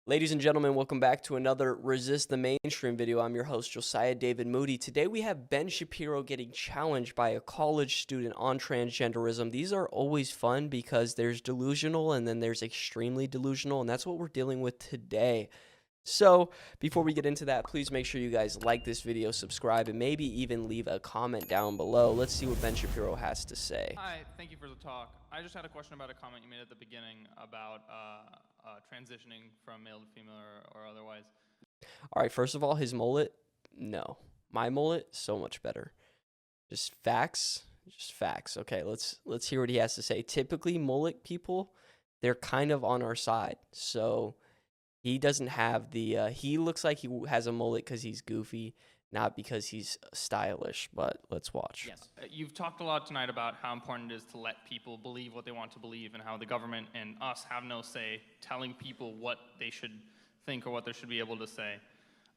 Ladies and gentlemen, welcome back to another Resist the Mainstream video. I'm your host, Josiah David Moody. Today we have Ben Shapiro getting challenged by a college student on transgenderism. These are always fun because there's delusional and then there's extremely delusional, and that's what we're dealing with today. So before we get into that, please make sure you guys like this video, subscribe, and maybe even leave a comment down below. Let's see what Ben Shapiro has to say. Hi, thank you for the talk. I just had a question about a comment you made at the beginning about transitioning from male to female or otherwise. All right, first of all, his mullet, no. My mullet, so much better. Just facts. Okay, let's hear what he has to say. Typically, mullet people, they're kind of on our side. So he doesn't have the, he looks like he has a mullet because he's goofy, not because he's stylish, but let's watch. Yes. You've talked a lot tonight about how important it is to let people believe what they want to believe and how the government and us have no say telling people what they should think or what they should be able to say.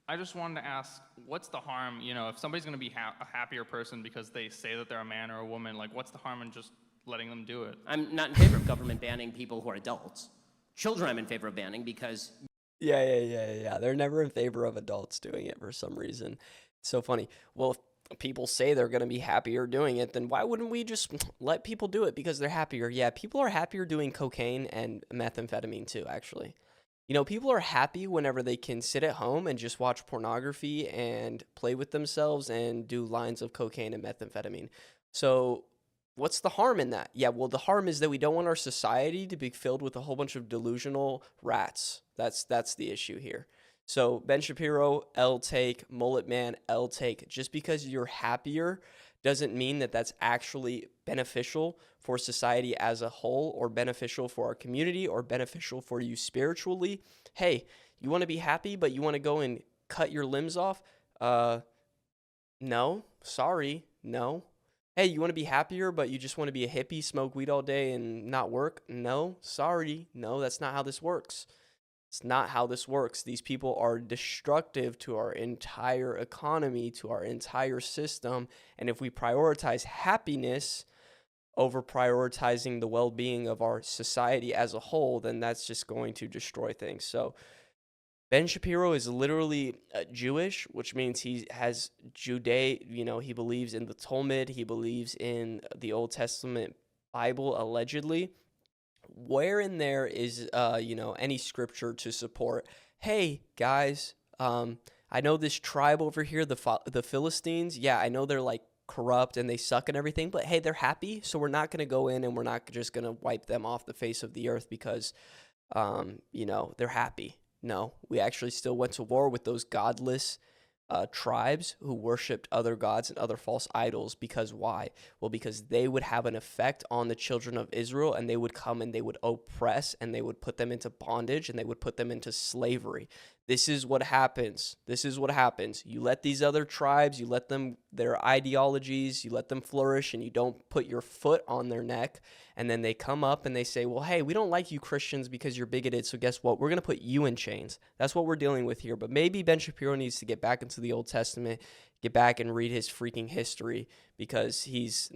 I just wanted to ask, what's the harm, if somebody's going to be a happier person because they say that they're a man or a woman, like what's the harm in just letting them do it? I'm not in favor of government banning people who are adults. Children I'm in favor of banning because... Yeah. They're never in favor of adults doing it for some reason. It's so funny. Well, if people say they're going to be happier doing it, then why wouldn't we just let people do it because they're happier? Yeah, people are happier doing cocaine and methamphetamine too, actually. People are happy whenever they can sit at home and just watch pornography and play with themselves and do lines of cocaine and methamphetamine. So what's the harm in that? Yeah, well, the harm is that we don't want our society to be filled with a whole bunch of delusional rats. That's the issue here. So Ben Shapiro, L take, Mullet Man, L take. Just because you're happier doesn't mean that that's actually beneficial for society as a whole or beneficial for our community or beneficial for you spiritually. Hey, you want to be happy, but you want to go and cut your limbs off? No, sorry, no. Hey, you want to be happier, but you just want to be a hippie, smoke weed all day and not work? No, sorry, no, that's not how this works. It's not how this works. These people are destructive to our entire economy, to our entire system. And if we prioritize happiness over prioritizing the well-being of our society as a whole, then that's just going to destroy things. So Ben Shapiro is literally Jewish, which means he has he believes in the Talmud, he believes in the Old Testament Bible, allegedly. Where in there is, any scripture to support, hey, guys, I know this tribe over here, the Philistines, yeah, I know they're like corrupt and they suck and everything, but hey, they're happy, so we're not going to go in and we're not just going to wipe them off the face of the earth because, they're happy. No, we actually still went to war with those godless tribes who worshipped other gods and other false idols. Because why? Well, because they would have an effect on the children of Israel, and they would come and they would oppress and they would put them into bondage and they would put them into slavery. This is what happens. You let these other tribes, you let them, their ideologies, you let them flourish, and you don't put your foot on their neck. And then they come up and they say, well, hey, we don't like you Christians because you're bigoted. So guess what? We're going to put you in chains. That's what we're dealing with here. But maybe Ben Shapiro needs to get back into the Old Testament, get back and read his freaking history, because he's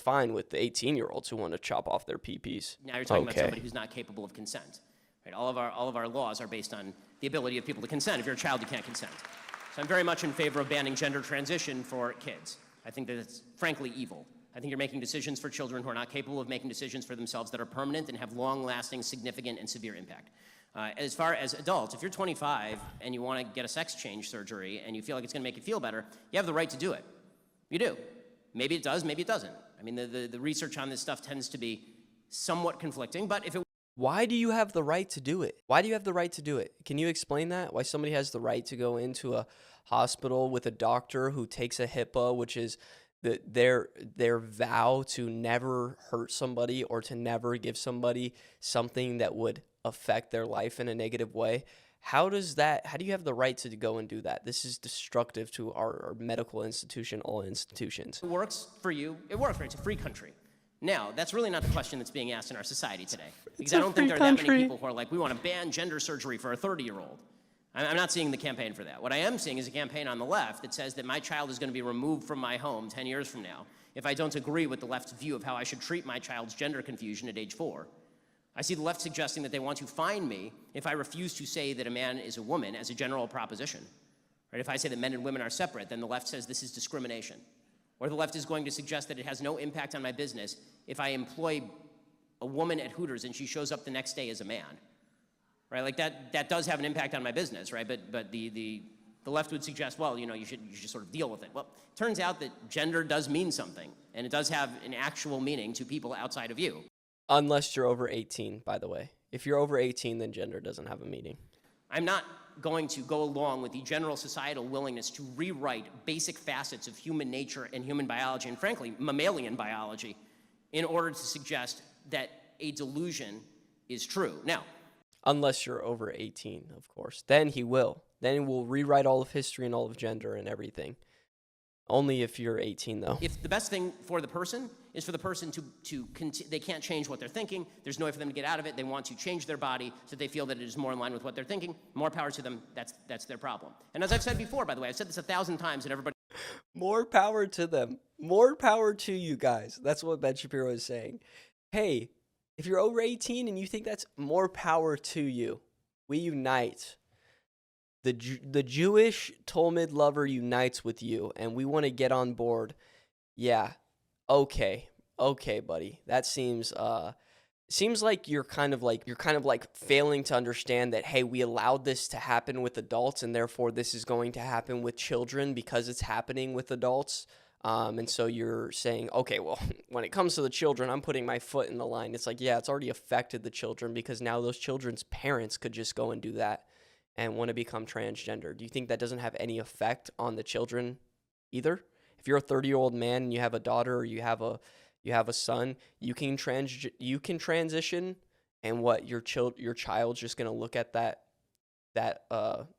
fine with the 18-year-olds who want to chop off their peepees. Now you're talking about somebody who's not capable of consent. Right? All of our laws are based on the ability of people to consent. If you're a child, you can't consent. So I'm very much in favor of banning gender transition for kids. I think that it's frankly evil. I think you're making decisions for children who are not capable of making decisions for themselves that are permanent and have long-lasting, significant, and severe impact. As far as adults, if you're 25 and you want to get a sex change surgery and you feel like it's going to make you feel better, you have the right to do it. You do. Maybe it does, maybe it doesn't. I mean, the research on this stuff tends to be somewhat conflicting, but if it... Why do you have the right to do it? Why do you have the right to do it? Can you explain that? Why somebody has the right to go into a hospital with a doctor who takes a HIPAA, which is their vow to never hurt somebody or to never give somebody something that would affect their life in a negative way? How do you have the right to go and do that? This is destructive to our medical institution, all institutions. It works for you. It works, right? It's a free country. Now, that's really not the question that's being asked in our society today. Because I don't think there are that many people who are like, we want to ban gender surgery for a 30-year-old. I'm not seeing the campaign for that. What I am seeing is a campaign on the left that says that my child is going to be removed from my home 10 years from now if I don't agree with the left's view of how I should treat my child's gender confusion at age 4. I see the left suggesting that they want to fine me if I refuse to say that a man is a woman as a general proposition. Right? If I say that men and women are separate, then the left says this is discrimination. Or the left is going to suggest that it has no impact on my business if I employ a woman at Hooters and she shows up the next day as a man. Right? Like that does have an impact on my business, right? But the left would suggest, well, you should sort of deal with it. Well, it turns out that gender does mean something, and it does have an actual meaning to people outside of you. Unless you're over 18, by the way. If you're over 18, then gender doesn't have a meaning. I'm not going to go along with the general societal willingness to rewrite basic facets of human nature and human biology, and frankly, mammalian biology, in order to suggest that a delusion is true. Now, unless you're over 18, of course. Then he will. Then we'll rewrite all of history and all of gender and everything. Only if you're 18, though. If the best thing for the person is for the person they can't change what they're thinking, there's no way for them to get out of it, they want to change their body so they feel that it is more in line with what they're thinking, more power to them, that's their problem. And as I've said before, by the way, I've said this 1,000 times and everybody... More power to them. More power to you guys. That's what Ben Shapiro is saying. Hey, if you're over 18 and you think that's more power to you, we unite. The Jewish Talmud lover unites with you, and we want to get on board. Yeah, okay, buddy. That seems like you're kind of like failing to understand that, hey, we allowed this to happen with adults, and therefore this is going to happen with children because it's happening with adults. And so you're saying, okay, well, when it comes to the children, I'm putting my foot in the line. It's like, yeah, it's already affected the children because now those children's parents could just go and do that and want to become transgender. Do you think that doesn't have any effect on the children either? If you're a 30-year-old man and you have a daughter or you have a son, you can transition, and what your child's just going to look at that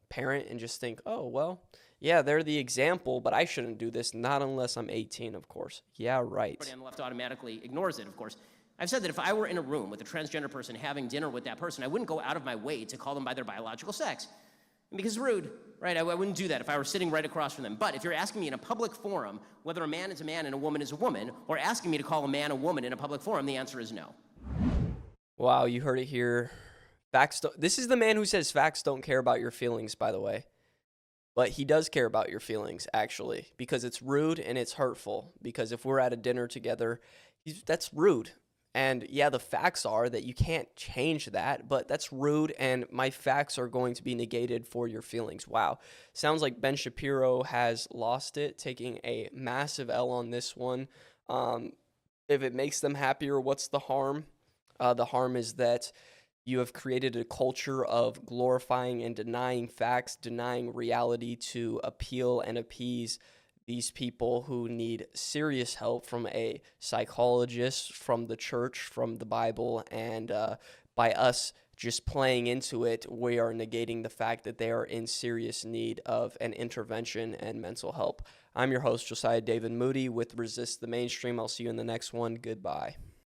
parent and just think, "Oh, well, yeah, they're the example, but I shouldn't do this, not unless I'm 18, of course." Yeah, right. Everybody on the left automatically ignores it, of course. I've said that if I were in a room with a transgender person having dinner with that person, I wouldn't go out of my way to call them by their biological sex. Because it's rude, right? I wouldn't do that if I were sitting right across from them. But if you're asking me in a public forum whether a man is a man and a woman is a woman, or asking me to call a man a woman in a public forum, the answer is no. Wow, you heard it here. This is the man who says facts don't care about your feelings, by the way. But he does care about your feelings, actually, because it's rude and it's hurtful. Because if we're at a dinner together, that's rude. And yeah, the facts are that you can't change that, but that's rude, and my facts are going to be negated for your feelings. Wow. Sounds like Ben Shapiro has lost it, taking a massive L on this one. If it makes them happier, what's the harm? The harm is that you have created a culture of glorifying and denying facts, denying reality to appeal and appease these people who need serious help from a psychologist, from the church, from the Bible, and by us just playing into it, we are negating the fact that they are in serious need of an intervention and mental help. I'm your host, Josiah David Moody with Resist the Mainstream. I'll see you in the next one. Goodbye.